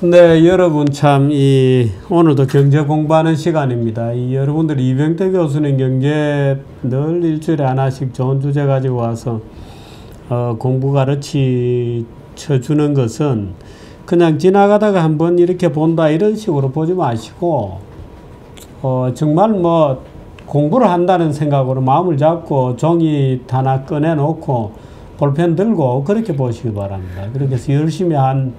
네, 여러분 참 오늘도 경제 공부하는 시간입니다. 여러분들 이병태 교수는 경제 늘 일주일에 하나씩 좋은 주제 가지고 와서 공부 가르쳐 주는 것은 그냥 지나가다가 한번 이렇게 본다 이런 식으로 보지 마시고 정말 뭐 공부를 한다는 생각으로 마음을 잡고 종이 하나 꺼내놓고 볼펜 들고 그렇게 보시기 바랍니다. 그렇게 해서 열심히 한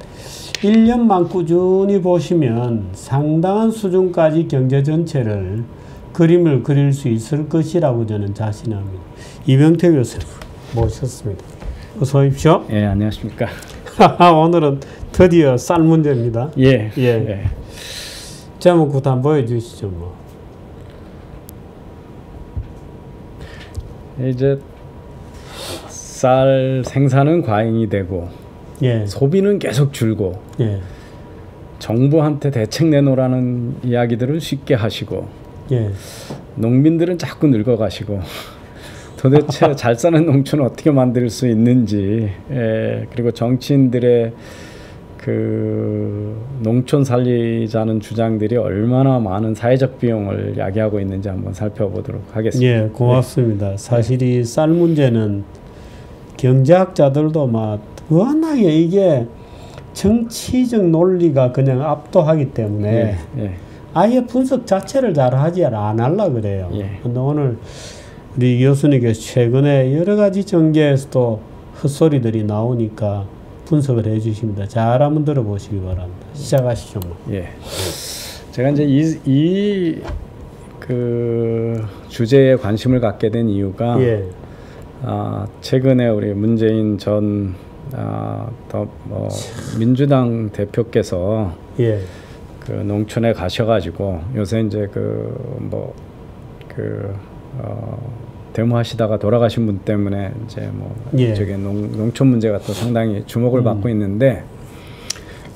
1년만 꾸준히 보시면 상당한 수준까지 경제 전체를 그림을 그릴 수 있을 것이라고 저는 자신합니다. 이병태 교수님 모셨습니다. 어서 오십시오. 예, 안녕하십니까. 오늘은 드디어 쌀 문제입니다. 예. 예. 제목부터 한번 보여주시죠. 뭐. 이제 쌀 생산은 과잉이 되고 예. 소비는 계속 줄고 예. 정부한테 대책 내놓으라는 이야기들을 쉽게 하시고 예. 농민들은 자꾸 늙어가시고 도대체 잘 사는 농촌을 어떻게 만들 수 있는지 그리고 정치인들의 그 농촌 살리자는 주장들이 얼마나 많은 사회적 비용을 야기하고 있는지 한번 살펴보도록 하겠습니다. 예, 고맙습니다. 사실 이 쌀 문제는 경제학자들도 막 워낙에 이게 정치적 논리가 그냥 압도하기 때문에 아예 분석 자체를 잘 하지 안 하려고 그래요. 근데 오늘 우리 교수님께서 최근에 여러 가지 정계에서도 헛소리들이 나오니까 분석을 해 주십니다. 잘 한번 들어보시기 바랍니다. 시작하시죠. 뭐. 예. 제가 이제 그 주제에 관심을 갖게 된 이유가 최근에 우리 문재인 전 민주당 대표께서 그 농촌에 가셔가지고 요새 이제 데모하시다가 돌아가신 분 때문에 이제 저게 농촌 문제가 또 상당히 주목을 받고 있는데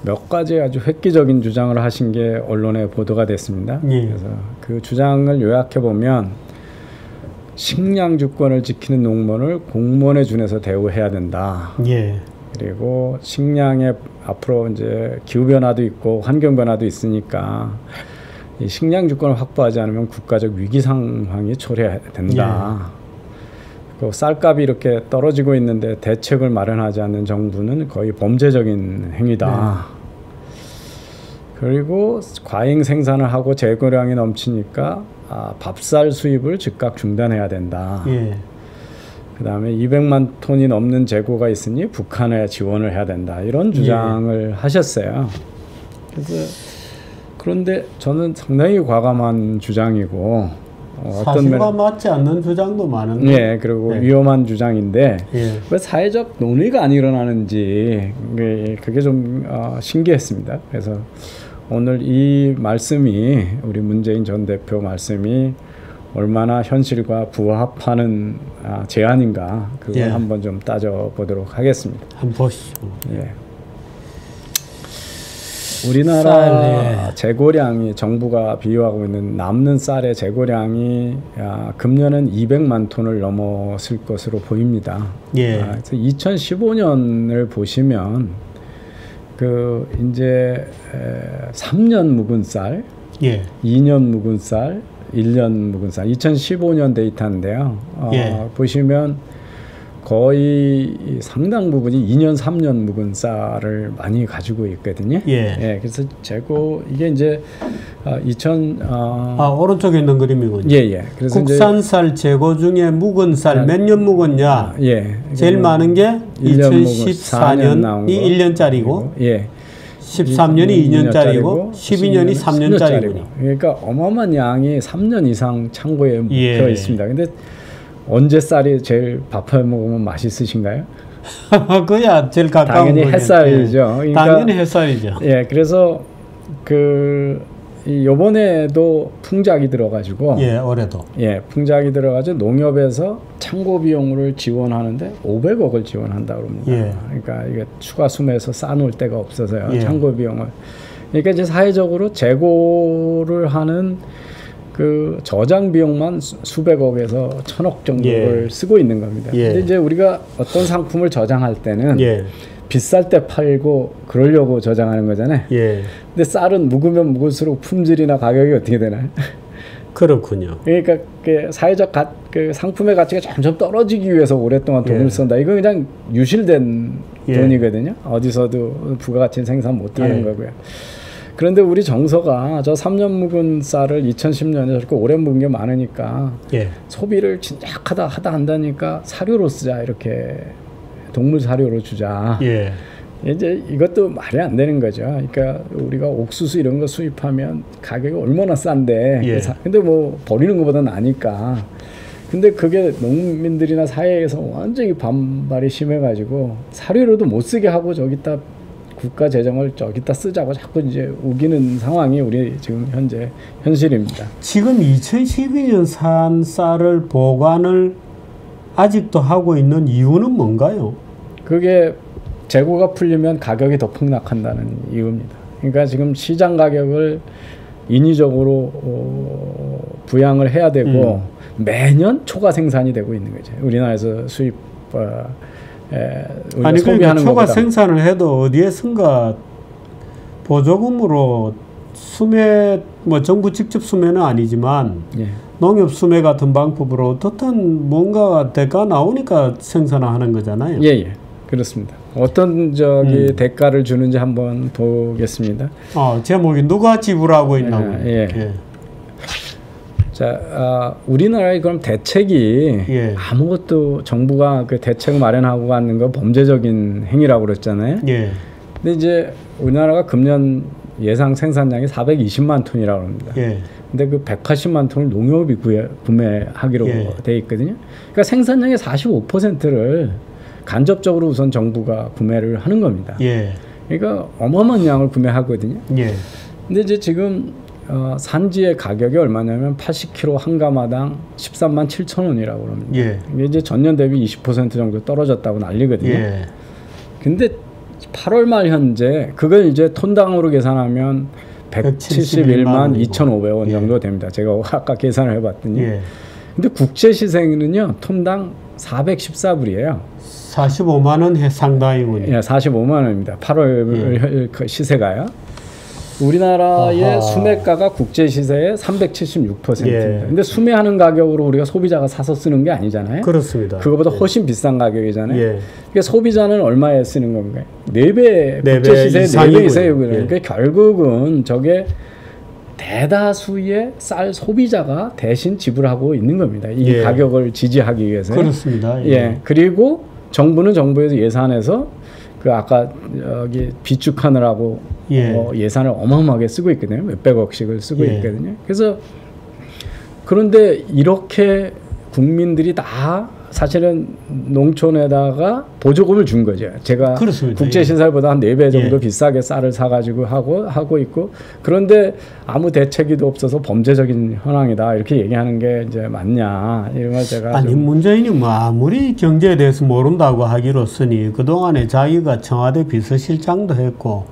몇 가지 아주 획기적인 주장을 하신 게 언론에 보도가 됐습니다. 그래서 그 주장을 요약해 보면 식량 주권을 지키는 농민을 공무원에 준해서 대우해야 된다. 그리고 식량에 앞으로 이제 기후 변화도 있고 환경 변화도 있으니까 이 식량 주권을 확보하지 않으면 국가적 위기 상황이 초래된다. 그 쌀값이 이렇게 떨어지고 있는데 대책을 마련하지 않는 정부는 거의 범죄적인 행위다. 그리고 과잉 생산을 하고 재고량이 넘치니까 밥쌀 수입을 즉각 중단해야 된다. 그 다음에 200만 톤이 넘는 재고가 있으니 북한에 지원을 해야 된다. 이런 주장을 하셨어요. 그런데 저는 상당히 과감한 주장이고 사실과 맞지 않는 주장도 많은데 그리고 위험한 주장인데 왜 사회적 논의가 안 일어나는지 그게 좀 신기했습니다. 그래서 오늘 이 말씀이 우리 문재인 전 대표 말씀이 얼마나 현실과 부합하는 제안인가 그걸 한번 좀 따져보도록 하겠습니다. 한번 보시죠. 우리나라 재고량이 정부가 비유하고 있는 남는 쌀의 재고량이 금년은 200만 톤을 넘었을 것으로 보입니다. 그래서 2015년을 보시면 그 이제 3년 묵은 쌀, 2년 묵은 쌀, 1년 묵은 쌀, 2015년 데이터인데요. 보시면 거의 상당 부분이 2년, 3년 묵은 쌀을 많이 가지고 있거든요. 그래서 재고 이게 이제 오른쪽에 있는 그림이군요. 그래서 국산쌀 재고 중에 묵은 쌀 몇 년 묵었냐? 제일 많은 게 2014년이 1년짜리고 13년이 2년짜리고 12년이 3년짜리군요. 그러니까 어마어마한 양이 3년 이상 창고에 묵혀 있습니다. 근데 언제 쌀이 제일 밥해 먹으면 맛있으신가요? 그야 제일 가까운 당연히 햇살이죠. 그러니까, 당연히 햇살이죠. 그래서 요번에도 풍작이 들어가지고 올해도 풍작이 들어가지고 농협에서 창고 비용을 지원하는데 500억을 지원한다고 합니다. 그러니까 이게 추가 수매에서 쌓아놓을 데가 없어서요. 창고 비용을. 그러니까 이제 사회적으로 재고를 하는 그 저장 비용만 수백억에서 천억 정도를 쓰고 있는 겁니다. 근데 이제 우리가 어떤 상품을 저장할 때는 비쌀 때 팔고 그러려고 저장하는 거잖아요. 예. 근데 쌀은 묵으면 묵을수록 품질이나 가격이 어떻게 되나요? 그렇군요. 그러니까 그 사회적 그 상품의 가치가 점점 떨어지기 위해서 오랫동안 돈을 쓴다. 이거 그냥 유실된 돈이거든요. 어디서도 부가가치는 생산 못하는 거고요. 그런데 우리 정서가 저 3년 묵은 쌀을 2010년에 저렇게 오래 묵은 게 많으니까 소비를 진짜 하다 한다니까 사료로 쓰자, 이렇게 동물 사료로 주자. 이제 이것도 말이 안 되는 거죠. 그러니까 우리가 옥수수 이런 거 수입하면 가격이 얼마나 싼데 근데 뭐 버리는 것보다 나니까. 근데 그게 농민들이나 사회에서 완전히 반발이 심해가지고 사료로도 못 쓰게 하고 저기다 국가 재정을 저기다 쓰자고 자꾸 이제 우기는 상황이 우리 지금 현재 현실입니다. 지금 2012년 산 쌀을 보관을 아직도 하고 있는 이유는 뭔가요? 그게 재고가 풀리면 가격이 더 폭락한다는 이유입니다. 그러니까 지금 시장 가격을 인위적으로 부양을 해야 되고 매년 초과 생산이 되고 있는 거죠. 우리나라에서 수입 아니 그러니까 초과 생산을 해도 어디에선가 보조금으로 수매, 뭐 정부 직접 수매는 아니지만 농협 수매 같은 방법으로 어떻든 뭔가 대가 나오니까 생산을 하는 거잖아요. 그렇습니다. 어떤 대가를 주는지 한번 보겠습니다. 제목이 누가 지불하고 있나고. 자, 우리나라의 그럼 대책이 아무것도 정부가 그 대책 마련하고 가는 거 범죄적인 행위라고 그랬잖아요. 근데 이제 우리나라가 금년 예상 생산량이 420만 톤이라고 합니다. 근데 그 180만 톤을 농협이 구매하기로 돼 있거든요. 그러니까 생산량의 45%를 간접적으로 우선 정부가 구매를 하는 겁니다. 그러니까 어마어마한 양을 구매하거든요. 근데 이제 지금 산지의 가격이 얼마냐면 80kg 한 가마당 13만 7천 원이라고 합니다. 이게 이제 전년 대비 20% 정도 떨어졌다고 난리거든요. 근데 8월 말 현재 그걸 이제 톤당으로 계산하면 171만 2,500원 정도 됩니다. 제가 아까 계산을 해봤더니. 근데 국제 시세는요 톤당 414불이에요. 45만 원 상당이군요. 45만 원입니다. 8월 그 시세가요. 우리나라의 수매가가 국제 시세의 376%입니다. 근데 수매하는 가격으로 우리가 소비자가 사서 쓰는 게 아니잖아요. 그렇습니다. 그거보다 훨씬 비싼 가격이잖아요. 그러니까 소비자는 얼마에 쓰는 건가요? 4배, 국제 시세 4배 이상이고요. 그러니까 결국은 저게 대다수의 쌀 소비자가 대신 지불하고 있는 겁니다. 이 가격을 지지하기 위해서. 그렇습니다. 그리고 정부는 정부에서 예산에서 그 아까 여기 비축하느라고 예산을 어마어마하게 쓰고 있거든요. 몇백억씩을 쓰고 있거든요. 그래서 그런데 이렇게 국민들이 다 사실은 농촌에다가 보조금을 준 거죠. 제가 국제시세보다 한 4배 정도 비싸게 쌀을 사가지고 하고 있고, 그런데 아무 대책이도 없어서 범죄적인 현황이다 이렇게 얘기하는 게 이제 맞냐 이런 걸 제가 아니 문재인이 뭐 아무리 경제에 대해서 모른다고 하기로서니 그동안에 자기가 청와대 비서실장도 했고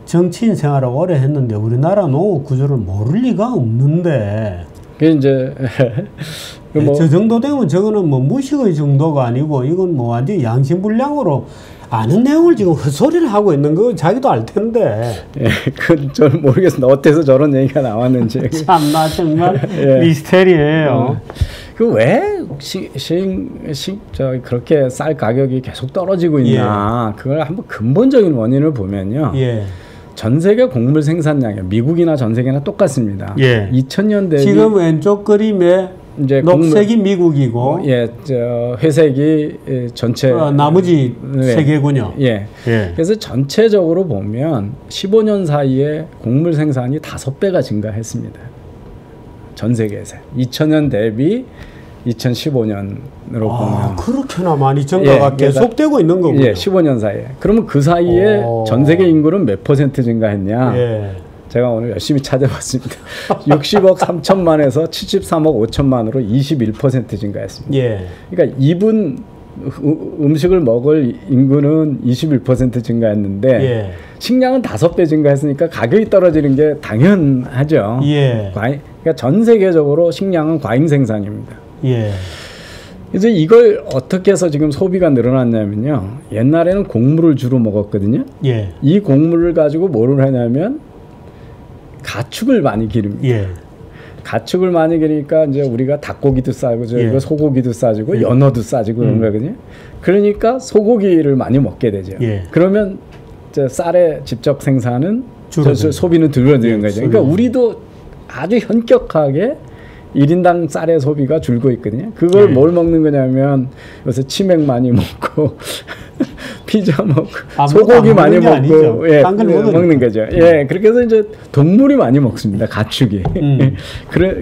정치인 생활을 오래 했는데 우리나라 농업 구조를 모를 리가 없는데. 그게 이제 저 정도 되면 저거는 뭐 무식의 정도가 아니고 이건 뭐 완전 양심불량으로 아는 내용을 지금 헛소리를 하고 있는 거 자기도 알 텐데. 그건 저는 모르겠습니다. 어때서 저런 얘기가 나왔는지. 참나 정말 미스테리예요. 그 왜 그렇게 쌀 가격이 계속 떨어지고 있나? 그걸 한번 근본적인 원인을 보면요. 전 세계 곡물 생산량이 미국이나 전 세계나 똑같습니다. 2000년 대비 지금 왼쪽 그림에 이제 녹색이 미국이고, 저 회색이 전체 나머지 세계군요. 그래서 전체적으로 보면 15년 사이에 곡물 생산이 5배가 증가했습니다. 전 세계에서 2000년 대비 2015년으로 보면 그렇게나 많이 증가가 계속되고 있는 거군요. 15년 사이에. 그러면 그 사이에 전 세계 인구는 몇 % 증가했냐? 제가 오늘 열심히 찾아봤습니다. 60억 3천만에서 73억 5천만으로 21% 증가했습니다. 그러니까 2분 음식을 먹을 인구는 21% 증가했는데 식량은 5배 증가했으니까 가격이 떨어지는 게 당연하죠. 그러니까 전 세계적으로 식량은 과잉 생산입니다. 그래서 이걸 어떻게 해서 지금 소비가 늘어났냐면요. 옛날에는 곡물을 주로 먹었거든요. 예. 이 곡물을 가지고 뭐를 하냐면 가축을 많이 기릅니다. 예. 가축을 많이 기르니까 이제 우리가 닭고기도 싸고 예. 소고기도 싸지고 예. 연어도 싸지고 그런 거거든요. 그러니까 소고기를 많이 먹게 되죠. 예. 그러면 이제 쌀의 직접 생산은 소비는 줄어드는 예. 거죠. 그러니까 우리도 아주 현격하게 1인당 쌀의 소비가 줄고 있거든요. 그걸 예. 뭘 먹는 거냐면 요새 치맥 많이 먹고 피자 먹고 소고기 많이 먹고 예, 먹는 거죠. 예, 그렇게 해서 이제 동물이 많이 먹습니다. 가축이.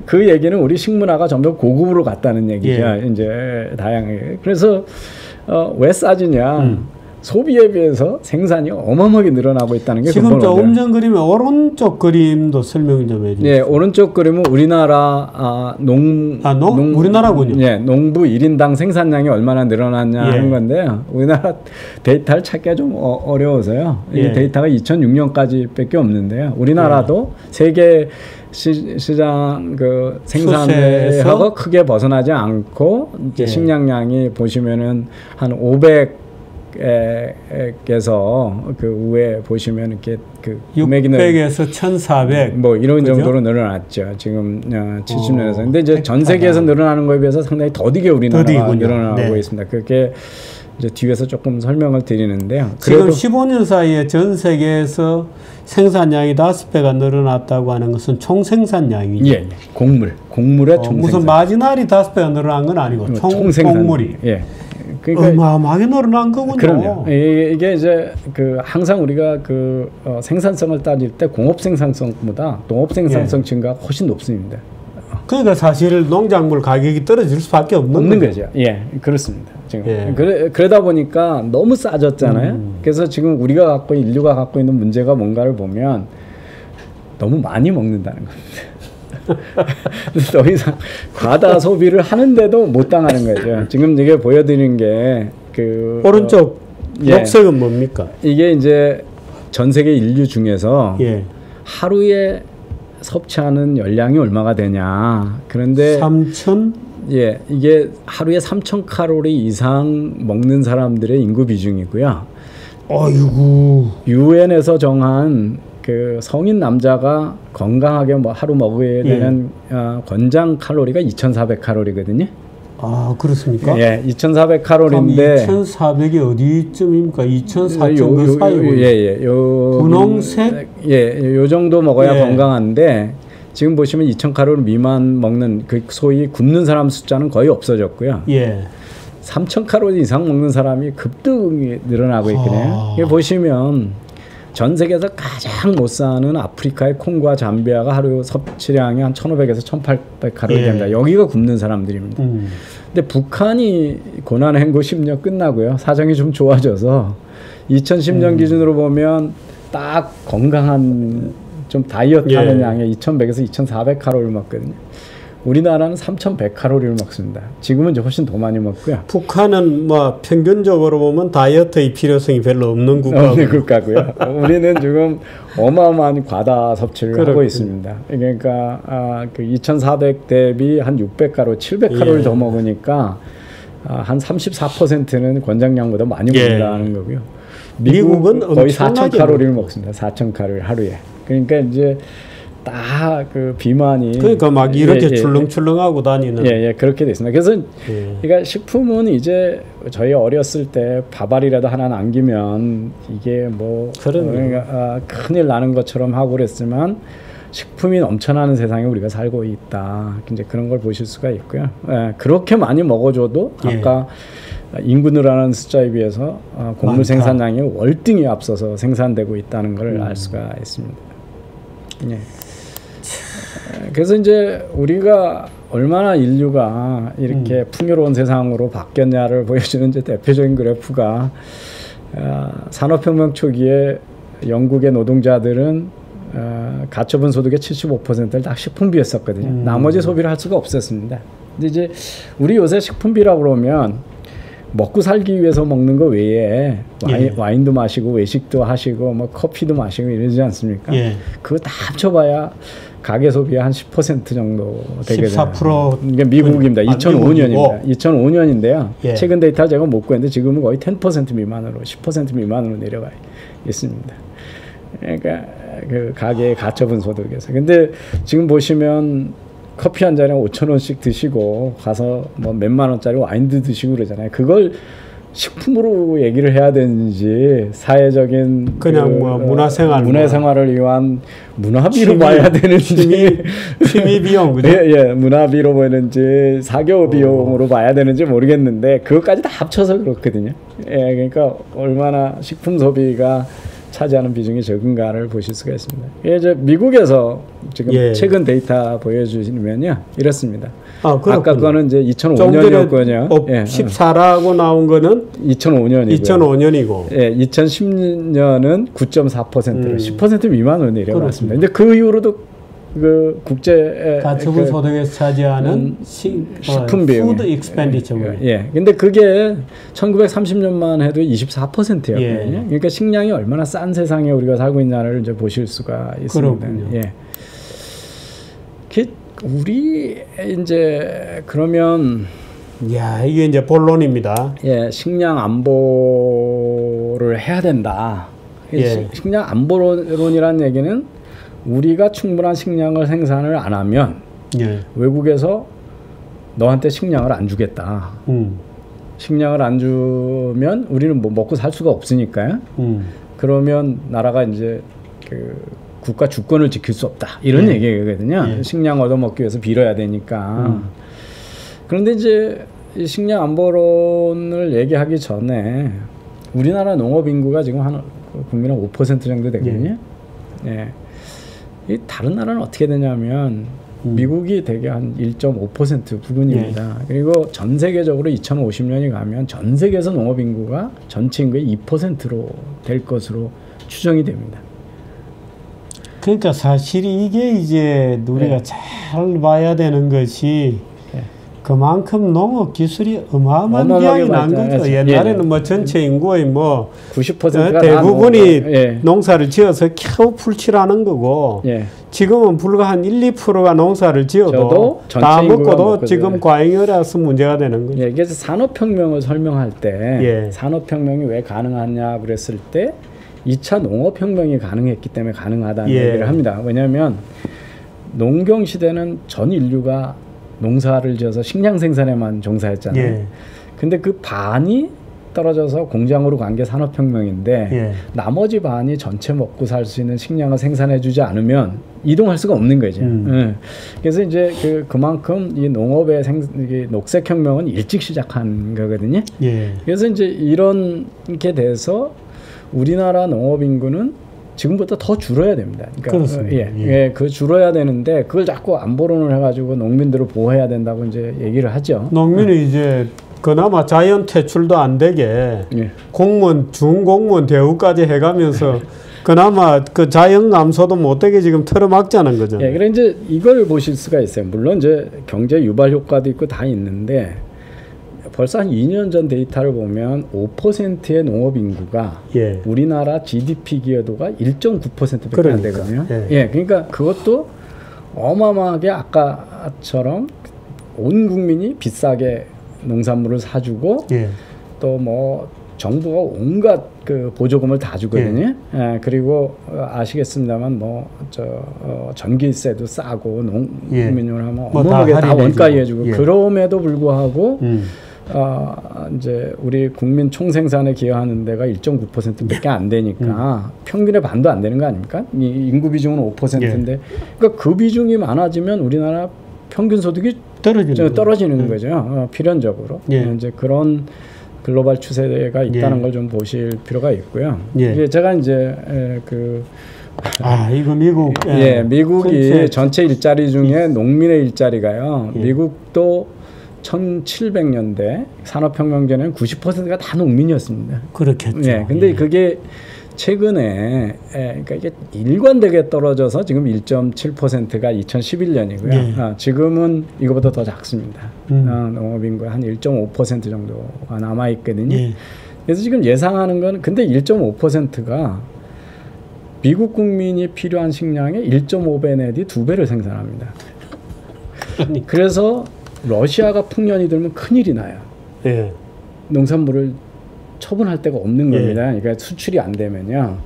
그 얘기는 우리 식문화가 점점 고급으로 갔다는 얘기죠. 예. 이제 다양하게. 그래서 왜 싸지냐? 소비에 비해서 생산이 어마어마하게 늘어나고 있다는 게 지금 조금 전 그림의 오른쪽 그림도 설명 좀 해주세요. 네, 오른쪽 그림은 우리나라 우리나라군요. 네, 농부 1인당 생산량이 얼마나 늘어났냐 예. 하는 건데요. 우리나라 데이터를 찾기가 좀 어려워서요. 이 예. 데이터가 2006년까지밖에 없는데요. 우리나라도 예. 세계 시장 그 생산하고 크게 벗어나지 않고 이제 예. 식량량이 보시면은 한 500 에서 그 위에 보시면 이렇게 그 600에서 1,400 뭐 이런 그죠? 정도로 늘어났죠. 지금 70년에서. 근데 이제 전 세계에서 늘어나는 거에 비해서 상당히 더디게 우리나라가 늘어나고 네. 있습니다. 그렇게 이제 뒤에서 조금 설명을 드리는데요. 지금 15년 사이에 전 세계에서 생산량이 5배가 늘어났다고 하는 것은 총 생산량이죠. 예, 곡물의 총 무슨 마지날이 5배가 늘어난 건 아니고 총 곡물이. 예. 그러니까 어마어마하게 늘어난 거군요. 그럼요. 이게 이제 그 항상 우리가 그 생산성을 따질 때 공업 생산성보다 농업 생산성 예. 증가가 훨씬 높습니다. 그러니까 사실 농작물 가격이 떨어질 수밖에 없는 거죠. 예, 그렇습니다. 지금 예. 그러다 보니까 너무 싸졌잖아요. 그래서 지금 우리가 인류가 갖고 있는 문제가 뭔가를 보면 너무 많이 먹는다는 겁니다. 더 이상 과다 소비를 하는데도 못 당하는 거죠. 지금 이게 보여드리는 게 그 오른쪽 녹색은 뭡니까? 이게 이제 전 세계 인류 중에서 예. 하루에 섭취하는 열량이 얼마가 되냐. 그런데 3,000? 예, 이게 하루에 3,000칼로리 이상 먹는 사람들의 인구 비중이고요. 어이구. 유엔에서 정한 그 성인 남자가 건강하게 뭐 하루 먹어야 되는 권장 칼로리가 2,400칼로리거든요. 아, 그렇습니까? 예, 2,400칼로리인데 2,400이 어디쯤입니까? 2,400 그 사이고. 예. 분홍색? 예, 요 정도 먹어야 예. 건강한데 지금 보시면 2,000칼로리 미만 먹는 그 소위 굶는 사람 숫자는 거의 없어졌고요. 예. 3,000칼로리 이상 먹는 사람이 급등이 늘어나고 있거든요. 이게 보시면 전 세계에서 가장 못 사는 아프리카의 콩과 잠비아가 하루 섭취량이 한 1,500에서 1,800칼로리 됩니다. 예. 여기가 굶는 사람들입니다. 근데 북한이 고난 행구 10년 끝나고요. 사정이 좀 좋아져서 2010년 기준으로 보면 딱 건강한 좀 다이어트하는 예. 양의 2,100에서 2,400칼로리를 먹거든요. 우리나라는 3,100칼로리를 먹습니다. 지금은 이제 훨씬 더 많이 먹고요. 북한은 뭐 평균적으로 보면 다이어트의 필요성이 별로 없는 국가고요. 우리는 지금 어마어마한 과다 섭취를 하고 있습니다. 그러니까 그 2,400 대비 한 600칼로리, 700칼로리 예. 더 먹으니까 한 34%는 권장량보다 많이 먹는다는 거고요. 미국은 거의 4,000칼로리를 먹습니다. 4,000칼로리 하루에. 그러니까 이제 다 그 비만이 그러니까 막 이렇게 출렁출렁하고 다니는 그렇게 돼 있습니다. 그래서 그러니까 식품은 이제 저희 어렸을 때 밥알이라도 하나 남기면 이게 뭐 그러니까 큰일 나는 것처럼 하고 그랬지만 식품이 넘쳐나는 세상에 우리가 살고 있다. 이제 그런 걸 보실 수가 있고요. 그렇게 많이 먹어줘도 아까 인구 늘어나는 숫자에 비해서 곡물 생산량이 월등히 앞서서 생산되고 있다는 걸 알 수가 있습니다. 예. 그래서 이제 우리가 얼마나 인류가 이렇게 풍요로운 세상으로 바뀌었냐를 보여주는 이제 대표적인 그래프가 산업혁명 초기에 영국의 노동자들은 가처분 소득의 75%를 다 식품비였었거든요. 나머지 소비를 할 수가 없었습니다. 근데 이제 우리 요새 식품비라고 그러면 먹고 살기 위해서 먹는 거 외에 와인도 마시고 외식도 하시고 뭐 커피도 마시고 이러지 않습니까? 그거 다 합쳐봐야 가계 소비의 한 10% 정도 되게 14%. 그러니까 미국입니다. 2005년입니다. 2005년인데요. 예. 최근 데이터 제가 못 구했는데 지금은 거의 10% 미만으로 10% 미만으로 내려가 있습니다. 그러니까 그 가계의 가처분 소득에서. 근데 지금 보시면 커피 한 잔에 5,000원씩 드시고 가서 뭐 몇만 원짜리 와인도 드시고 그러잖아요. 그걸 식품으로 얘기를 해야 되는지 사회적인 그냥 뭐 문화생활을 위한 문화비로 봐야 되는지 취미 비용 그죠? 예, 문화비로 보는지 사교 비용으로 봐야 되는지 모르겠는데 그것까지 다 합쳐서 그렇거든요. 예, 그러니까 얼마나 식품 소비가 차지하는 비중이 적은가를 보실 수가 있습니다. 예, 이제 미국에서 지금 최근 데이터 보여주시면요 이렇습니다. 아까 거는 이제 2005년이었거든요. 14라고 나온 거는 2005년이고요. 2005년이고. 예, 2010년은 9.4%로 10% 미만으로 내려갔습니다. 근데 그 이후로도 그 국제 가처분 소득에서 차지하는 식품 비용, 푸드 익스펜디처. 예, 근데 그게 1930년만 해도 24%였거든요. 예. 그러니까 식량이 얼마나 싼 세상에 우리가 살고 있냐를 이제 보실 수가 있습니다. 그렇군요. 예. 우리 이제 그러면 야, 이게 이제 본론입니다. 예, 식량 안보를 해야 된다. 예. 식량 안보론이라는 얘기는 우리가 충분한 식량을 생산을 안 하면 외국에서 너한테 식량을 안 주겠다. 식량을 안 주면 우리는 뭐 먹고 살 수가 없으니까요. 그러면 나라가 이제 그 국가 주권을 지킬 수 없다. 이런 얘기거든요. 식량 얻어먹기 위해서 빌어야 되니까. 그런데 이제 이 식량 안보론을 얘기하기 전에 우리나라 농업 인구가 지금 한 국민의 5% 정도 되거든요. 예. 이 다른 나라는 어떻게 되냐면 미국이 대개 한 1.5% 부근입니다. 그리고 전 세계적으로 2050년이 가면 전 세계에서 농업 인구가 전체 인구의 2%로 될 것으로 추정이 됩니다. 그러니까 사실 이게 이제 우리가 잘 봐야 되는 것이 그만큼 농업 기술이 어마어마한 비약이 난 거죠. 옛날에는 뭐 전체 인구의 뭐 90%가 대부분이 농사를 지어서 겨우 풀칠하는 거고 지금은 불과 한 1, 2%가 농사를 지어도 다 먹고도 지금 과잉이라서 문제가 되는 거죠. 예, 그래서 산업혁명을 설명할 때 산업혁명이 왜 가능하냐 그랬을 때 2차 농업혁명이 가능했기 때문에 가능하다는 얘기를 합니다. 왜냐하면 농경 시대는 전 인류가 농사를 지어서 식량 생산에만 종사했잖아요. 근데 그 반이 떨어져서 공장으로 간 게 산업혁명인데 나머지 반이 전체 먹고 살 수 있는 식량을 생산해주지 않으면 이동할 수가 없는 거죠. 그래서 이제 그만큼 이 농업의 녹색혁명은 일찍 시작한 거거든요. 그래서 이제 이렇게 돼서 우리나라 농업 인구는 지금부터 더 줄어야 됩니다. 그러니까 그 줄어야 되는데 그걸 자꾸 안보론을 해가지고 농민들을 보호해야 된다고 이제 얘기를 하죠. 농민이 이제 그나마 자연 퇴출도 안 되게 공무원, 중공무원 대우까지 해가면서 그나마 그 자연 감소도 못되게 지금 틀어막자는 거죠. 그래 이제 이걸 보실 수가 있어요. 물론 이제 경제 유발 효과도 있고 다 있는데. 벌써 한 2년 전 데이터를 보면 5%의 농업 인구가 우리나라 GDP 기여도가 1.9%밖에 안 되거든요. 그러니까 그것도 어마어마하게 아까처럼 온 국민이 비싸게 농산물을 사주고 또 뭐 정부가 온갖 그 보조금을 다 주거든요. 그리고 아시겠습니다만 뭐 전기세도 싸고 농민을 하면 어마어마하게 다 원가해주고 그럼에도 불구하고 이제 우리 국민 총생산에 기여하는 데가 1.9%밖에 안 되니까 평균의 반도 안 되는 거 아닙니까? 이 인구 비중은 5%인데 그러니까 그 비중이 많아지면 우리나라 평균 소득이 떨어지는 거죠. 필연적으로. 이제 그런 글로벌 추세가 있다는 걸 좀 보실 필요가 있고요. 제가 이제 이거 미국 미국이 전체 일자리 중에 농민의 일자리가요. 미국도 1700년대 산업혁명 전에는 90%가 다 농민이었습니다. 그렇겠죠. 근데 그게 최근에 그러니까 이게 일관되게 떨어져서 지금 1.7%가 2011년이고요. 지금은 이거보다 더 작습니다. 농업인구의 한 1.5% 정도가 남아 있거든요. 그래서 지금 예상하는 건 근데 1.5%가 미국 국민이 필요한 식량의 1.5배 내지 2배를 생산합니다. 그러니까. 그래서 러시아가 풍년이 들면 큰일이 나요. 예. 농산물을 처분할 데가 없는 겁니다. 그러니까 수출이 안 되면요.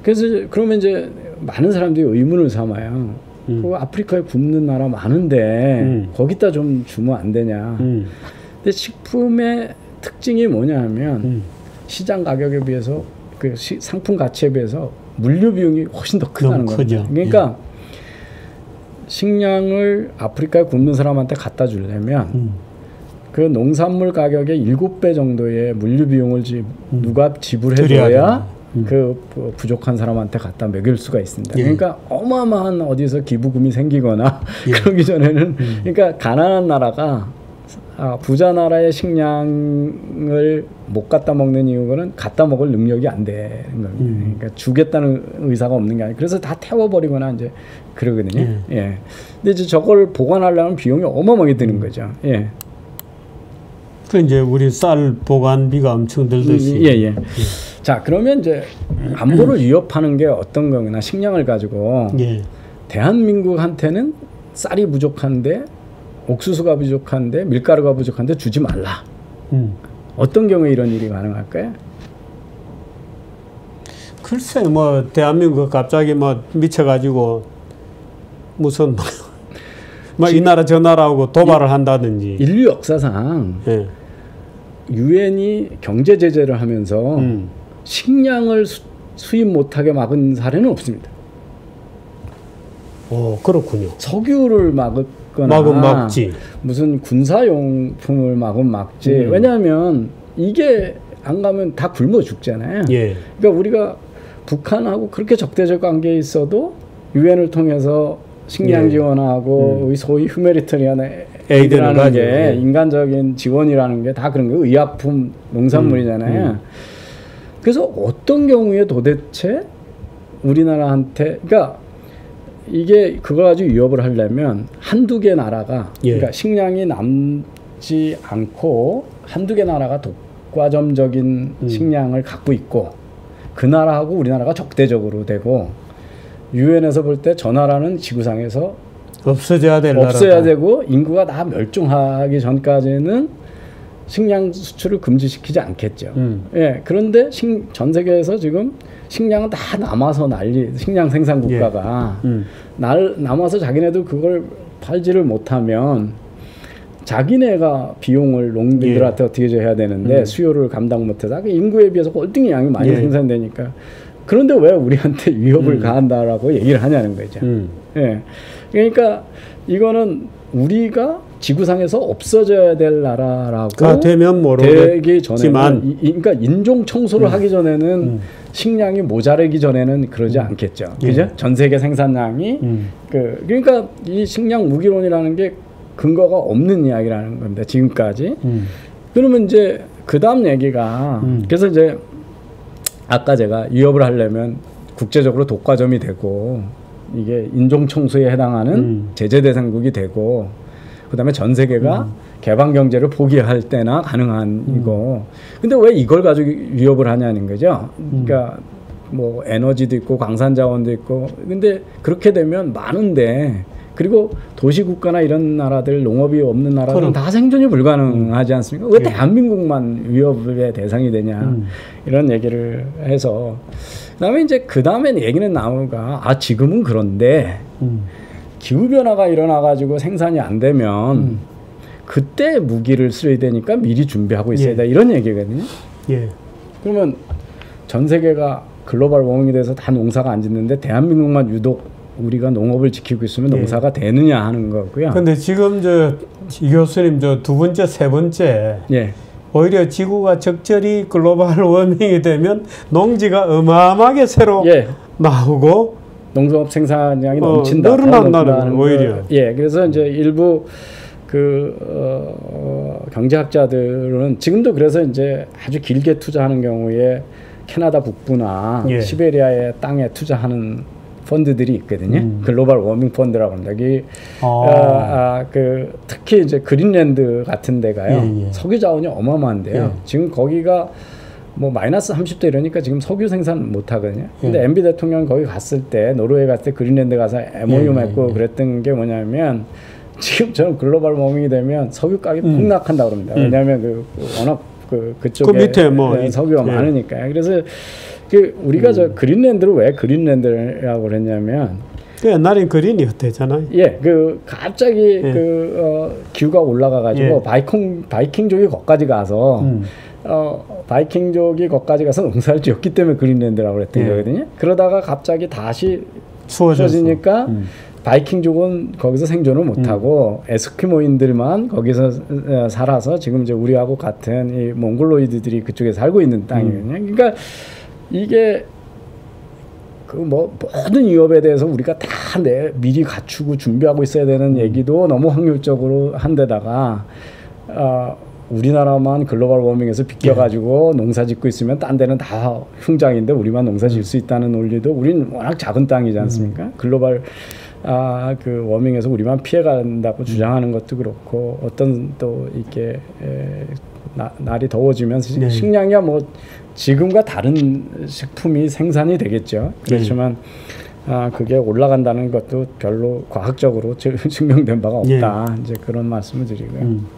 그래서 그러면 이제 많은 사람들이 의문을 삼아요. 그 아프리카에 굶는 나라 많은데 거기다 좀 주면 안 되냐. 근데 식품의 특징이 뭐냐 하면 시장 가격에 비해서 그 상품 가치에 비해서 물류 비용이 훨씬 더 크다는 거죠. 그러니까 식량을 아프리카에 굶는 사람한테 갖다 주려면 그 농산물 가격의 7배 정도의 물류 비용을 누가 지불해줘야 그 부족한 사람한테 갖다 먹일 수가 있습니다. 그러니까 어마어마한 어디서 기부금이 생기거나 그러기 전에는 그러니까 가난한 나라가 부자 나라의 식량을 못 갖다 먹는 이유는 갖다 먹을 능력이 안 되는 겁니다. 그러니까 주겠다는 의사가 없는 게 아니고 그래서 다 태워버리거나 이제 그러거든요. 예. 근데 이제 저걸 보관하려면 비용이 어마어마하게 드는 거죠. 예. 그 이제 우리 쌀 보관비가 엄청 들듯이. 예. 자, 그러면 이제 안보를 위협하는 게 어떤 거나 식량을 가지고 대한민국한테는 쌀이 부족한데 옥수수가 부족한데 밀가루가 부족한데 주지 말라. 어떤 경우에 이런 일이 가능할까요? 글쎄 뭐 대한민국 갑자기 뭐 미쳐가지고 무슨 뭐 이 나라 저 나라하고 도발을 한다든지. 인류 역사상 유엔이 경제 제재를 하면서 식량을 수입 못하게 막은 사례는 없습니다. 오, 그렇군요. 석유를 막지. 무슨 군사용품을 막지. 왜냐하면 이게 안 가면 다 굶어 죽잖아요. 그러니까 우리가 북한하고 그렇게 적대적 관계에 있어도 유엔을 통해서 식량 지원하고 소위 휴메리터리안 에이드라는 게 인간적인 지원이라는 게 다 그런 거예요. 의약품, 농산물이잖아요. 그래서 어떤 경우에 도대체 우리나라한테 그러니까 이게 그걸 가지고 위협을 하려면 한두 개 나라가 그러니까 식량이 남지 않고 한두 개 나라가 독과점적인 식량을 갖고 있고 그 나라하고 우리나라가 적대적으로 되고 유엔에서 볼 때 저 나라는 지구상에서 없어져야 되고 인구가 다 멸종하기 전까지는 식량 수출을 금지시키지 않겠죠. 예, 그런데 전 세계에서 지금 식량은 다 남아서 식량 생산 국가가 남아서 자기네도 그걸 팔지를 못하면 자기네가 비용을 농민들한테 어떻게 해야 되는데 수요를 감당 못해서 인구에 비해서 꼴등이 양이 많이 생산되니까 그런데 왜 우리한테 위협을 가한다라고 얘기를 하냐는 거죠. 예, 그러니까 이거는 우리가 지구상에서 없어져야 될 나라라고 되면 되기 전에는 그러니까 인종 청소를 하기 전에는 식량이 모자라기 전에는 그러지 않겠죠. 그죠? 전 세계 생산량이 그러니까 이 식량 무기론이라는 게 근거가 없는 이야기라는 겁니다. 지금까지. 그러면 이제 그다음 얘기가 그래서 이제 아까 제가 위협을 하려면 국제적으로 독과점이 되고 이게 인종 청소에 해당하는 제재 대상국이 되고 그다음에 전 세계가 개방 경제를 포기할 때나 가능한 이거. 근데 왜 이걸 가지고 위협을 하냐는 거죠. 그러니까 뭐 에너지도 있고 광산 자원도 있고. 근데 그렇게 되면 많은데 그리고 도시국가나 이런 나라들 농업이 없는 나라들은 다 생존이 불가능하지 않습니까? 왜 대한민국만 위협의 대상이 되냐 이런 얘기를 해서 그다음에 이제 그다음에 얘기는 나오가 지금은 그런데 기후변화가 일어나가지고 생산이 안 되면 그때 무기를 써야 되니까 미리 준비하고 있어야 돼 이런 얘기거든요. 그러면 전 세계가 글로벌 워밍이 돼서 다 농사가 안 짓는데 대한민국만 유독 우리가 농업을 지키고 있으면 농사가 되느냐 하는 거고요. 근데 지금 이 교수님 두 번째, 세 번째 오히려 지구가 적절히 글로벌 워밍이 되면 농지가 어마어마하게 새로 나오고 농업 생산량이 넘친다. 늘어난다는 오히려. 그래서 이제 일부 경제학자들은 지금도 그래서 이제 아주 길게 투자하는 경우에 캐나다 북부나 시베리아의 땅에 투자하는 펀드들이 있거든요. 글로벌 워밍 펀드라고 합니다. 여기 특히 이제 그린랜드 같은 데가요. 석유 자원이 어마어마한데요. 지금 거기가 뭐 마이너스 30도 이러니까 지금 석유 생산 못 하거든요. 근데 MB 대통령이 거기 갔을 때 노르웨이 갔을 때 그린랜드 가서 MOU 맺고 그랬던 게 뭐냐면 지금처럼 글로벌 워밍이 되면 석유 가격이 폭락한다고 그럽니다. 왜냐하면 워낙 그쪽에 그 밑에 뭐 석유가 많으니까. 그래서 우리가 저 그린랜드를 왜 그린랜드라고 그랬냐면 그 옛날엔 그린이었대잖아요. 예, 갑자기 기후가 올라가가지고 바이킹족이 거기까지 가서 바이킹족이 거기까지 가서 농사를 지었기 때문에 그린랜드라고 그랬던 거거든요. 그러다가 갑자기 다시 추워지니까 바이킹족은 거기서 생존을 못하고 에스키모인들만 거기서 살아서 지금 이제 우리하고 같은 이 몽골로이드들이 그쪽에 살고 있는 땅이거든요. 그러니까 이게 모든 위협에 대해서 우리가 다 미리 갖추고 준비하고 있어야 되는 얘기도 너무 확률적으로 한 데다가 우리나라만 글로벌 워밍에서 비껴가지고 농사 짓고 있으면 딴 데는 다 흉장인데 우리만 농사 질 수 있다는 논리도 우리는 워낙 작은 땅이지 않습니까? 글로벌 워밍에서 우리만 피해간다고 주장하는 것도 그렇고 어떤 또 이렇게 날이 더워지면 식량이야 뭐 지금과 다른 식품이 생산이 되겠죠. 그렇지만 그게 올라간다는 것도 별로 과학적으로 증명된 바가 없다. 이제 그런 말씀을 드리고요.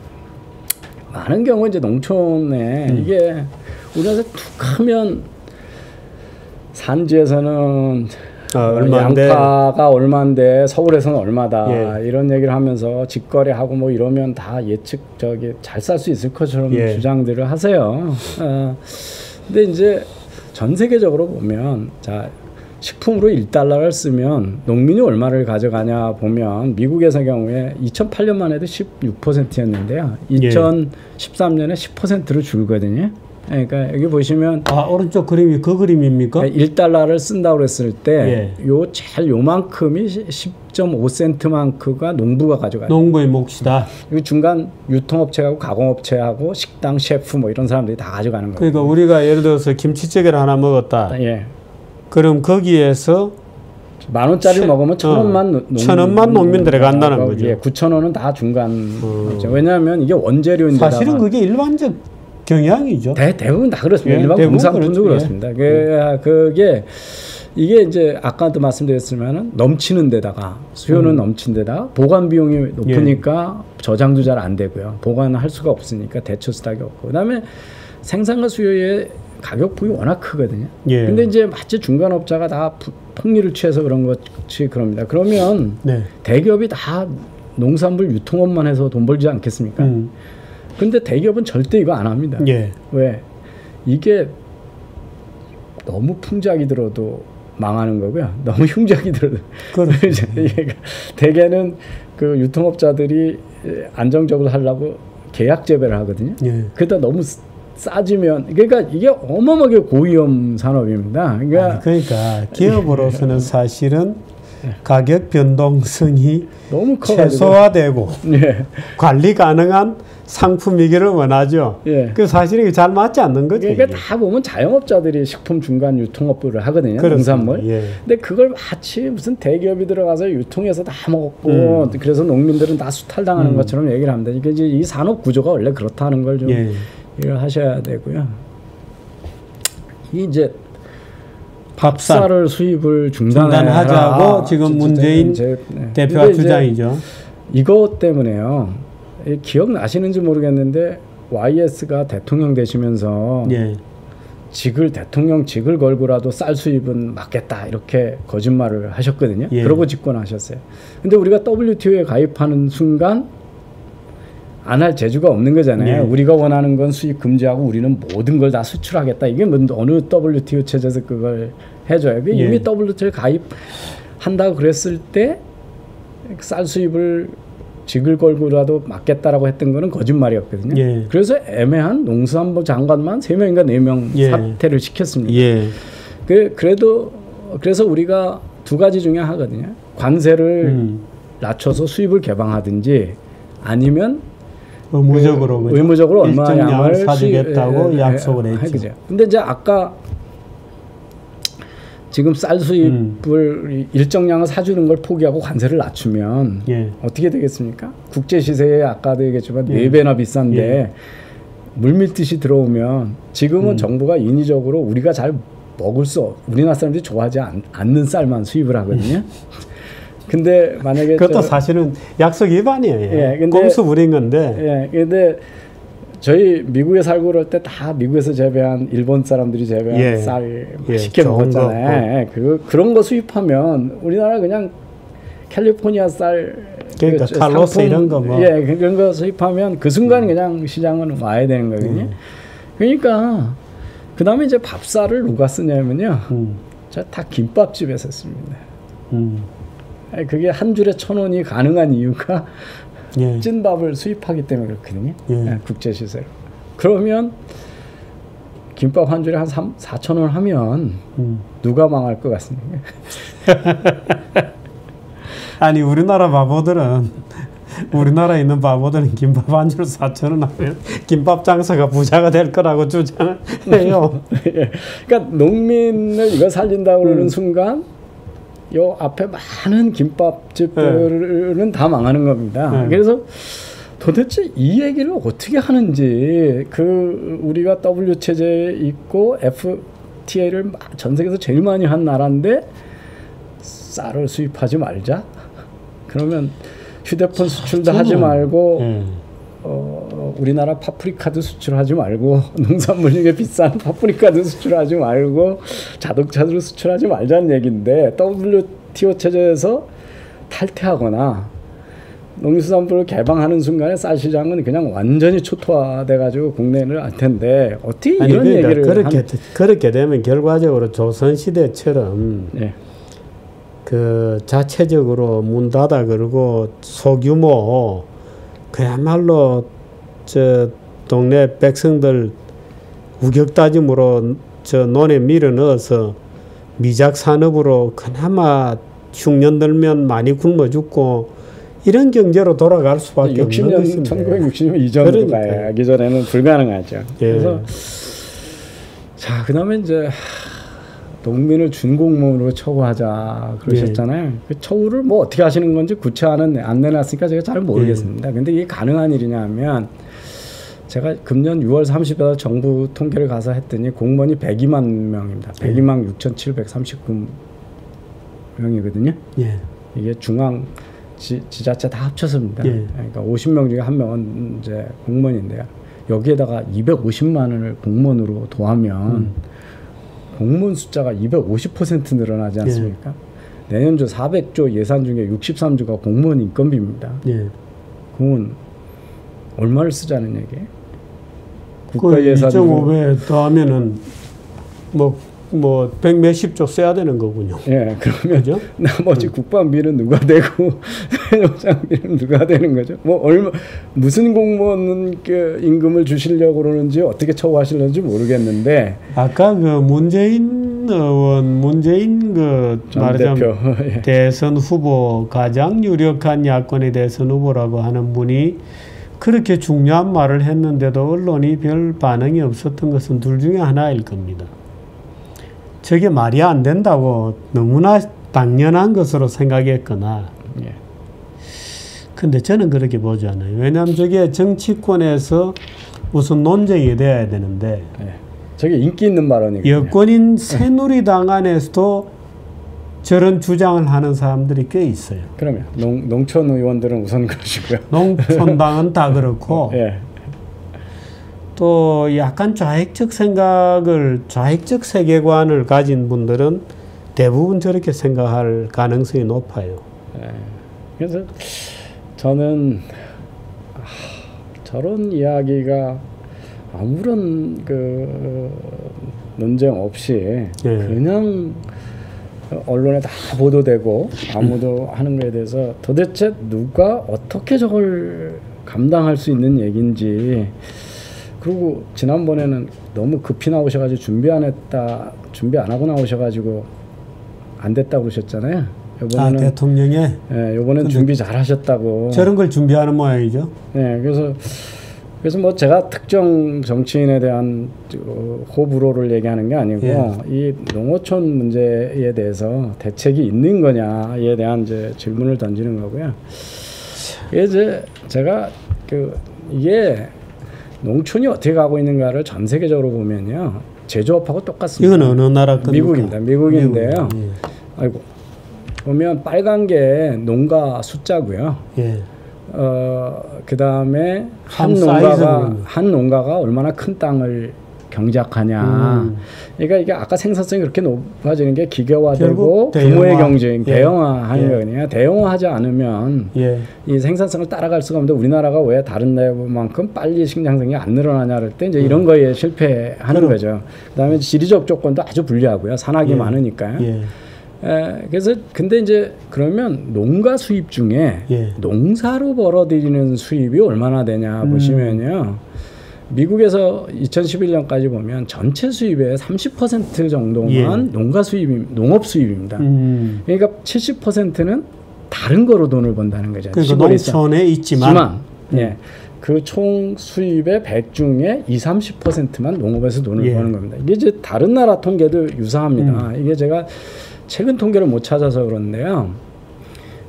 많은 경우 이제 농촌에 이게 우리나라에서 툭 하면 산지에서는 양파가 얼마인데 서울에서는 얼마다 이런 얘기를 하면서 직거래하고 뭐 이러면 다 예측 잘 살 수 있을 것처럼 주장들을 하세요. 근데 이제 전 세계적으로 보면 식품으로 1달러를 쓰면 농민이 얼마를 가져가냐 보면 미국에서 경우에 2008년만 해도 16%였는데요. 2013년에 10%로 줄거든요. 그러니까 여기 보시면 오른쪽 그림이 그 그림입니까? 1달러를 쓴다고 그랬을 때 제일 요만큼이 10.5센트만큼가 농부가 가져가요. 농부의 몫이다. 이 중간 유통업체하고 가공업체하고 식당 셰프 뭐 이런 사람들이 다 가져가는 거예요. 그러니까 우리가 예를 들어서 김치찌개를 하나 먹었다. 그럼 거기에서 10,000원짜리 먹으면 1,000원만 농민들에 간다는 거죠. 9,000원은 다 중간. 왜냐하면 이게 원재료인데 사실은 그게 일반적 경향이죠. 대부분 다 그렇습니다. 일반 공산품도 그렇습니다. 이게 이제 아까도 말씀드렸지만은 넘치는 데다가 수요는 넘친 데다가 보관 비용이 높으니까 저장도 잘 안 되고요. 보관을 할 수가 없으니까 대처 수단이 없고. 그다음에 생산과 수요의 가격 부위 워낙 크거든요. 근데 이제 마치 중간업자가 다 폭리를 취해서 그런 것이 그럽니다. 그러면 대기업이 다 농산물 유통업만 해서 돈 벌지 않겠습니까? 근데 대기업은 절대 이거 안 합니다. 왜? 이게 너무 풍작이 들어도 망하는 거고요. 너무 흉작이 들어도. 대개는 그 유통업자들이 안정적으로 하려고 계약 재배를 하거든요. 그러다 너무 싸지면 그러니까 이게 어마어마하게 고위험 산업입니다. 그러니까 기업으로서는 사실은 가격 변동성이 너무 최소화되고 관리 가능한 상품이기를 원하죠. 그 사실은 이게 잘 맞지 않는 거죠. 그러니까 다 보면 자영업자들이 식품 중간 유통업부를 하거든요. 농산물. 근데 그걸 마치 무슨 대기업이 들어가서 유통해서 다 먹고 그래서 농민들은 다 수탈당하는 것처럼 얘기를 합니다. 이게 이제 이 산업 구조가 원래 그렇다는 걸 좀 이해를 하셔야 되고요. 이제 밥쌀을 수입을 중단하자고 지금 문재인 대표가 주장이죠. 이것 때문에요. 기억나시는지 모르겠는데 YS가 대통령 되시면서 대통령 직을 걸고라도 쌀 수입은 막겠다 이렇게 거짓말을 하셨거든요. 그러고 집권하셨어요. 근데 우리가 WTO에 가입하는 순간 안 할 재주가 없는 거잖아요. 우리가 원하는 건 수입 금지하고 우리는 모든 걸 다 수출하겠다. 이게 어느 WTO 체제에서 그걸 해줘요. 이미 WTO에 가입한다고 그랬을 때 쌀 수입을 직을 걸고라도 막겠다라고 했던 거는 거짓말이었거든요. 그래서 애매한 농수산부 장관만 3명인가 4명 사퇴를 시켰습니다. 그래서 우리가 두 가지 중에 하거든요. 관세를 낮춰서 수입을 개방하든지 아니면 의무적으로 얼마 양을 사주겠다고 약속을 했죠. 근데 이제 아까 지금 쌀 수입을 일정량을 사주는 걸 포기하고 관세를 낮추면 어떻게 되겠습니까? 국제 시세에 아까도 얘기했지만 4배나 비싼데 물밀듯이 들어오면 지금은 정부가 인위적으로 우리가 잘 먹을 우리나라 사람들이 좋아하지 않는 쌀만 수입을 하거든요. 근데 만약에 그것도 사실은 약속 위반이에요. 예, 공수부린 건데. 예, 근데 저희 미국에 살고 그럴 때 다 미국에서 재배한 일본 사람들이 재배한 쌀 맛있게 먹었잖아요. 그런 거 수입하면 우리나라 그냥 캘리포니아 쌀 그러니까 칼로스 이런 거 뭐. 예, 그런 거 수입하면 그 순간 그냥 시장은 와야 되는 거거든요. 그러니까 그다음에 이제 밥쌀을 누가 쓰냐면요. 제가 다 김밥집에서 씁니다. 그게 한 줄에 1,000원이 가능한 이유가 찐밥을 수입하기 때문에 그렇거든요. 국제 시세로. 그러면 김밥 한 줄에 한 4,000원 하면 누가 망할 것 같습니까? 아니 우리나라에 있는 바보들은 김밥 한 줄 4,000원 하면 김밥 장사가 부자가 될 거라고 주장을 해요. 그러니까 농민을 이거 살린다고 그러는 순간 요 앞에 많은 김밥집들은 다 망하는 겁니다. 그래서 도대체 이 얘기를 어떻게 하는지 우리가 W 체제에 있고 FTA를 전 세계에서 제일 많이 한 나라인데 쌀을 수입하지 말자. 그러면 휴대폰 수출도 하지 말고 우리나라 파프리카도 수출하지 말고 농산물 중에 비싼 파프리카도 수출하지 말고 자동차도 수출하지 말자는 얘기인데 WTO 체제에서 탈퇴하거나 농수산물을 개방하는 순간에 쌀 시장은 그냥 완전히 초토화돼가지고 국내를 할 텐데 어떻게 이런 얘기를 그렇게 되면 결과적으로 조선시대처럼 그 자체적으로 문 닫아 그러고 소규모 그야말로 저 동네 백성들 우격다짐으로 저 논에 밀어 넣어서 미작 산업으로 그나마 흉년 들면 많이 굶어 죽고 이런 경제로 돌아갈 수밖에 없는 것입니다. 1960년 이전으로 가기 전에는 불가능하죠. 그래서 자 그다음에 이제 농민을 준공무원으로 처우하자 그러셨잖아요. 그 처우를 뭐 어떻게 하시는 건지 구체 안 내놨으니까 제가 잘 모르겠습니다. 근데 이게 가능한 일이냐 하면 제가 금년 6월 30일 정부 통계를 가서 했더니 공무원이 102만 명입니다. 102만 6,739명이거든요. 이게 중앙 지자체 다 합쳐서입니다. 그러니까 50명 중에 1명은 이제 공무원인데요. 여기에다가 250만 원을 공무원으로 더하면 공무원 숫자가 250% 늘어나지 않습니까? 내년도 400조 예산 중에 63조가 공무원 인건비입니다. 그건 얼마를 쓰자는 얘기예요? 국가 예산 2.5배 더하면은 뭐 100몇십조 써야 되는 거군요. 그러면 그죠? 나머지 국방비는 누가 되고 세무장비는 누가 되는 거죠? 무슨 공무원 임금을 주시려고 그러는지 어떻게 처우하시려는지 모르겠는데 아까 그 문재인 말하자면 대선 후보 가장 유력한 야권의 대선 후보라고 하는 분이 그렇게 중요한 말을 했는데도 언론이 별 반응이 없었던 것은 둘 중에 하나일 겁니다. 저게 말이 안 된다고 너무나 당연한 것으로 생각했거나 근데 저는 그렇게 보지 않아요. 왜냐하면 저게 정치권에서 무슨 논쟁이 돼야 되는데 저게 인기 있는 발언이거든요. 여권인 새누리당 안에서도 저런 주장을 하는 사람들이 꽤 있어요. 그러면 농촌 의원들은 우선 그러시고요. 농촌당은 다 그렇고 또 약간 좌익적 세계관을 가진 분들은 대부분 저렇게 생각할 가능성이 높아요. 그래서 저는 저런 이야기가 아무런 논쟁 없이 그냥 언론에 다 보도되고 아무도 하는 거에 대해서 도대체 누가 어떻게 저걸 감당할 수 있는 얘기인지. 그리고 지난번에는 너무 급히 나오셔가지고 준비 안 하고 나오셔가지고 안 됐다고 그러셨잖아요. 이번에는 대통령에? 이번엔 준비 잘 하셨다고. 저런 걸 준비하는 모양이죠. 그래서 뭐 제가 특정 정치인에 대한 호불호를 얘기하는 게 아니고 이 농어촌 문제에 대해서 대책이 있는 거냐에 대한 이제 질문을 던지는 거고요. 이제 제가 이게 농촌이 어떻게 가고 있는가를 전 세계적으로 보면요. 제조업하고 똑같습니다. 이건 어느 나라 겁니까? 미국입니다. 미국인데요. 예. 아이고 보면 빨간 게 농가 숫자고요. 예. 그 다음에 한 농가가 얼마나 큰 땅을 경작하냐. 그러니까 이게 아까 생산성이 그렇게 높아지는 게 기계화되고 규모의 경쟁, 대형화하는 거거든요. 대형화하지 않으면 이 생산성을 따라갈 수가 없는데 우리나라가 왜 다른 나라만큼 빨리 생산성이 안 늘어나냐 할 때 이제 이런 거에 실패하는 거죠. 그다음에 지리적 조건도 아주 불리하고요. 산악이 많으니까요. 그래서 근데 이제 그러면 농가 수입 중에 농사로 벌어들이는 수입이 얼마나 되냐 보시면요. 미국에서 2011년까지 보면 전체 수입의 30% 정도만 농가 수입, 농업 수입입니다. 그러니까 70%는 다른 거로 돈을 번다는 거죠. 그러니까 농촌에 있지만 그 총 수입의 100 중에 20-30%만 농업에서 돈을 버는 겁니다. 이게 이제 다른 나라 통계도 유사합니다. 이게 제가 최근 통계를 못 찾아서 그런데요.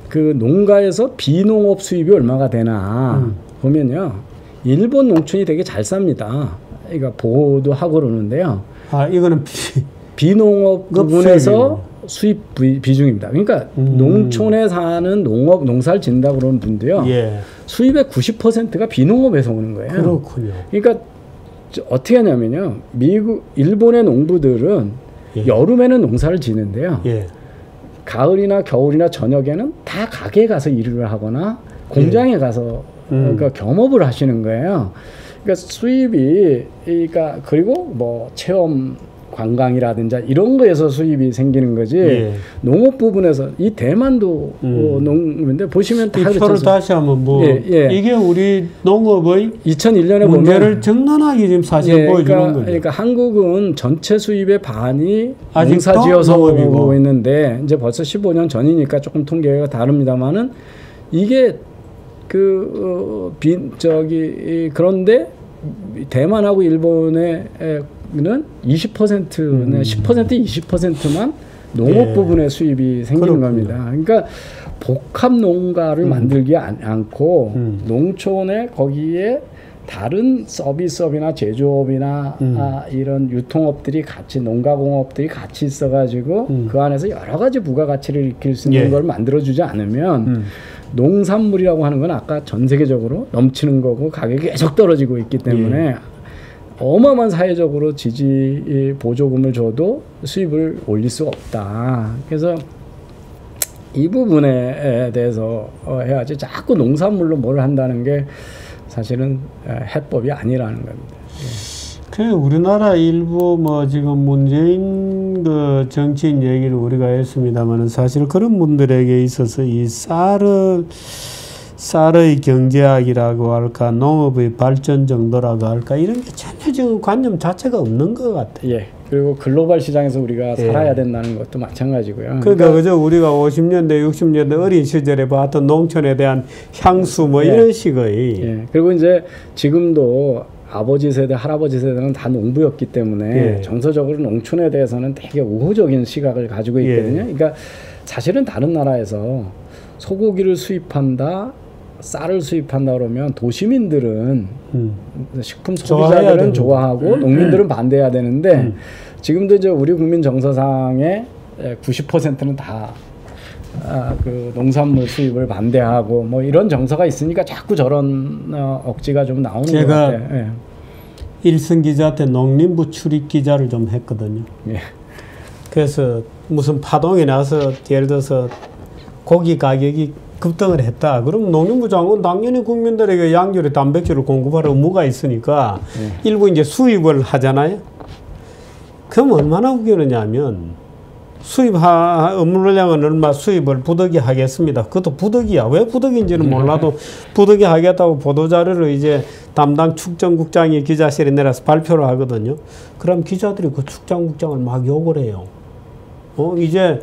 그 농가에서 비농업 수입이 얼마가 되나 보면요. 일본 농촌이 되게 잘 삽니다. 그러니까 보호도 하고 그러는데요. 아, 이거는 비농업 부분에서 수입 비중입니다. 그러니까 농촌에 사는 농사를 짓는다고 그러는 분도요. 수입의 90%가 비농업에서 오는 거예요. 그렇군요. 그러니까 어떻게 하냐면요. 일본의 농부들은 여름에는 농사를 지는데요. 가을이나 겨울이나 저녁에는 다 가게에 가서 일을 하거나 공장에 가서 그러니까 겸업을 하시는 거예요. 그러니까 수입이 그러니까 그리고 뭐 체험 관광이라든지 이런 거에서 수입이 생기는 거지. 농업 부분에서 이 대만도 농업인데 보시면 다 이 표를 다시 한번 이게 우리 농업의 2001년에 문제를 보면 정난하게 지금 사실 보여주는 거죠. 그러니까 한국은 전체 수입의 반이 농사지어서 오고 있는데 이제 벌써 15년 전이니까 조금 통계가 다릅니다만은 이게 그런데 대만하고 일본에는 20%는 10% 20%만 농업 부분의 수입이 생기는 겁니다. 그러니까 복합 농가를 만들지 않고 농촌에 거기에 다른 서비스업이나 제조업이나 이런 유통업들이 같이 농가공업들이 같이 있어가지고 그 안에서 여러 가지 부가가치를 일으킬 수 있는 걸 만들어주지 않으면 농산물이라고 하는 건 아까 전 세계적으로 넘치는 거고 가격이 계속 떨어지고 있기 때문에 어마어마한 사회적으로 지지 보조금을 줘도 수입을 올릴 수가 없다. 그래서 이 부분에 대해서 해야지 자꾸 농산물로 뭘 한다는 게 사실은 해법이 아니라는 겁니다. 그 우리나라 일부 뭐 지금 문재인 그 정치인 얘기를 우리가 했습니다만은 사실 그런 분들에게 있어서 이 쌀의 경제학이라고 할까 농업의 발전 정도라고 할까 이런 게 전혀 지금 관념 자체가 없는 것 같아요. 그리고 글로벌 시장에서 우리가 살아야 된다는 것도 마찬가지고요. 그러니까 그저 우리가 50년대, 60년대 어린 시절에 봤던 농촌에 대한 향수 뭐 이런 식의. 그리고 이제 지금도 아버지 세대, 할아버지 세대는 다 농부였기 때문에 정서적으로 농촌에 대해서는 되게 우호적인 시각을 가지고 있거든요. 그러니까 사실은 다른 나라에서 소고기를 수입한다, 쌀을 수입한다 그러면 도시민들은 식품 소비자들은 좋아하고 농민들은 반대해야 되는데 지금도 이제 우리 국민 정서상의 90%는 다 그 농산물 수입을 반대하고 뭐 이런 정서가 있으니까 자꾸 저런 억지가 좀 나오는 것 같아요. 제가 일선 기자한테 농림부 출입 기자를 좀 했거든요. 그래서 무슨 파동이 나서 예를 들어서 고기 가격이 급등을 했다. 그럼 농림부 장관 당연히 국민들에게 양질의 단백질을 공급할 의무가 있으니까 일부 이제 수입을 하잖아요. 그럼 얼마나 웃기느냐면 수입 업무량은 얼마 수입을 부득이 하겠습니다. 그것도 부득이야. 왜 부득인지는 몰라도 부득이 하겠다고 보도자료를 이제 담당 축전국장이 기자실에 내려서 발표를 하거든요. 그럼 기자들이 그 축전국장을 막 욕을 해요. 이제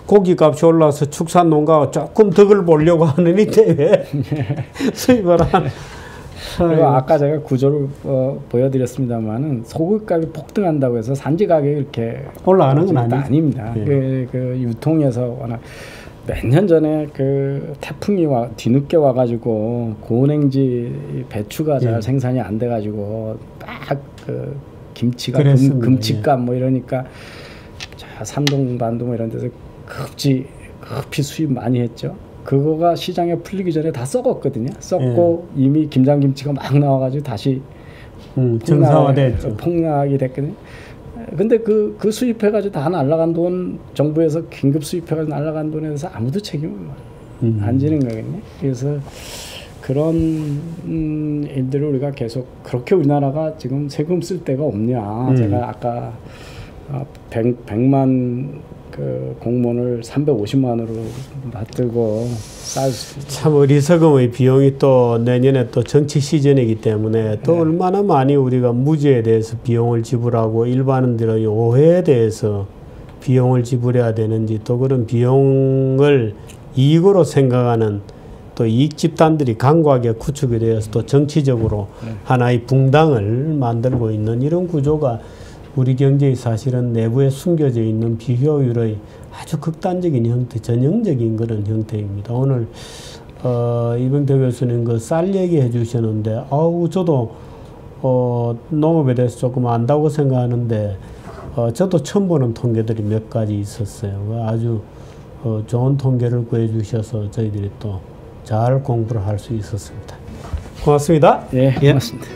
고기값이 올라서 축산농가가 조금 덕을 보려고 하느니 왜 수입을 하는. 그리고 아까 제가 구조를 보여드렸습니다만은 소고기값이 폭등한다고 해서 산지 가격이 이렇게 올라가는 건 아닙니다. 그 유통에서 워낙 몇 년 전에 그 태풍이 뒤늦게 와가지고 고운행지 배추가 잘 생산이 안 돼가지고 막 그 김치가 금치값 뭐 이러니까 자, 산동 반도 뭐 이런 데서 급히 수입 많이 했죠. 그거가 시장에 풀리기 전에 다 썩었거든요. 썩고 이미 김장김치가 막 나와가지고 다시 정상화됐죠. 폭락이 됐거든요. 근데 그 수입해가지고 다 날라간 돈, 정부에서 긴급 수입해가지고 날라간 돈에 대해서 아무도 책임을 안 지는 거겠네. 그래서 그런 일들을 우리가 계속 그렇게 우리나라가 지금 세금 쓸 데가 없냐. 제가 아까 100만 그 공무원을 350만으로 놔두고 참 어리석음의 비용이 또 내년에 또 정치 시즌이기 때문에 또 얼마나 많이 우리가 무죄에 대해서 비용을 지불하고 일반인들의 오해에 대해서 비용을 지불해야 되는지 또 그런 비용을 이익으로 생각하는 또 이익 집단들이 강하게 구축이 되어서 또 정치적으로 하나의 붕당을 만들고 있는 이런 구조가 우리 경제의 사실은 내부에 숨겨져 있는 비효율의 아주 극단적인 형태, 전형적인 그런 형태입니다. 오늘 이병태 교수님 그 쌀 얘기해 주셨는데 저도 농업에 대해서 조금 안다고 생각하는데 저도 처음 보는 통계들이 몇 가지 있었어요. 아주 좋은 통계를 구해 주셔서 저희들이 또 잘 공부를 할 수 있었습니다. 고맙습니다. 예, 고맙습니다.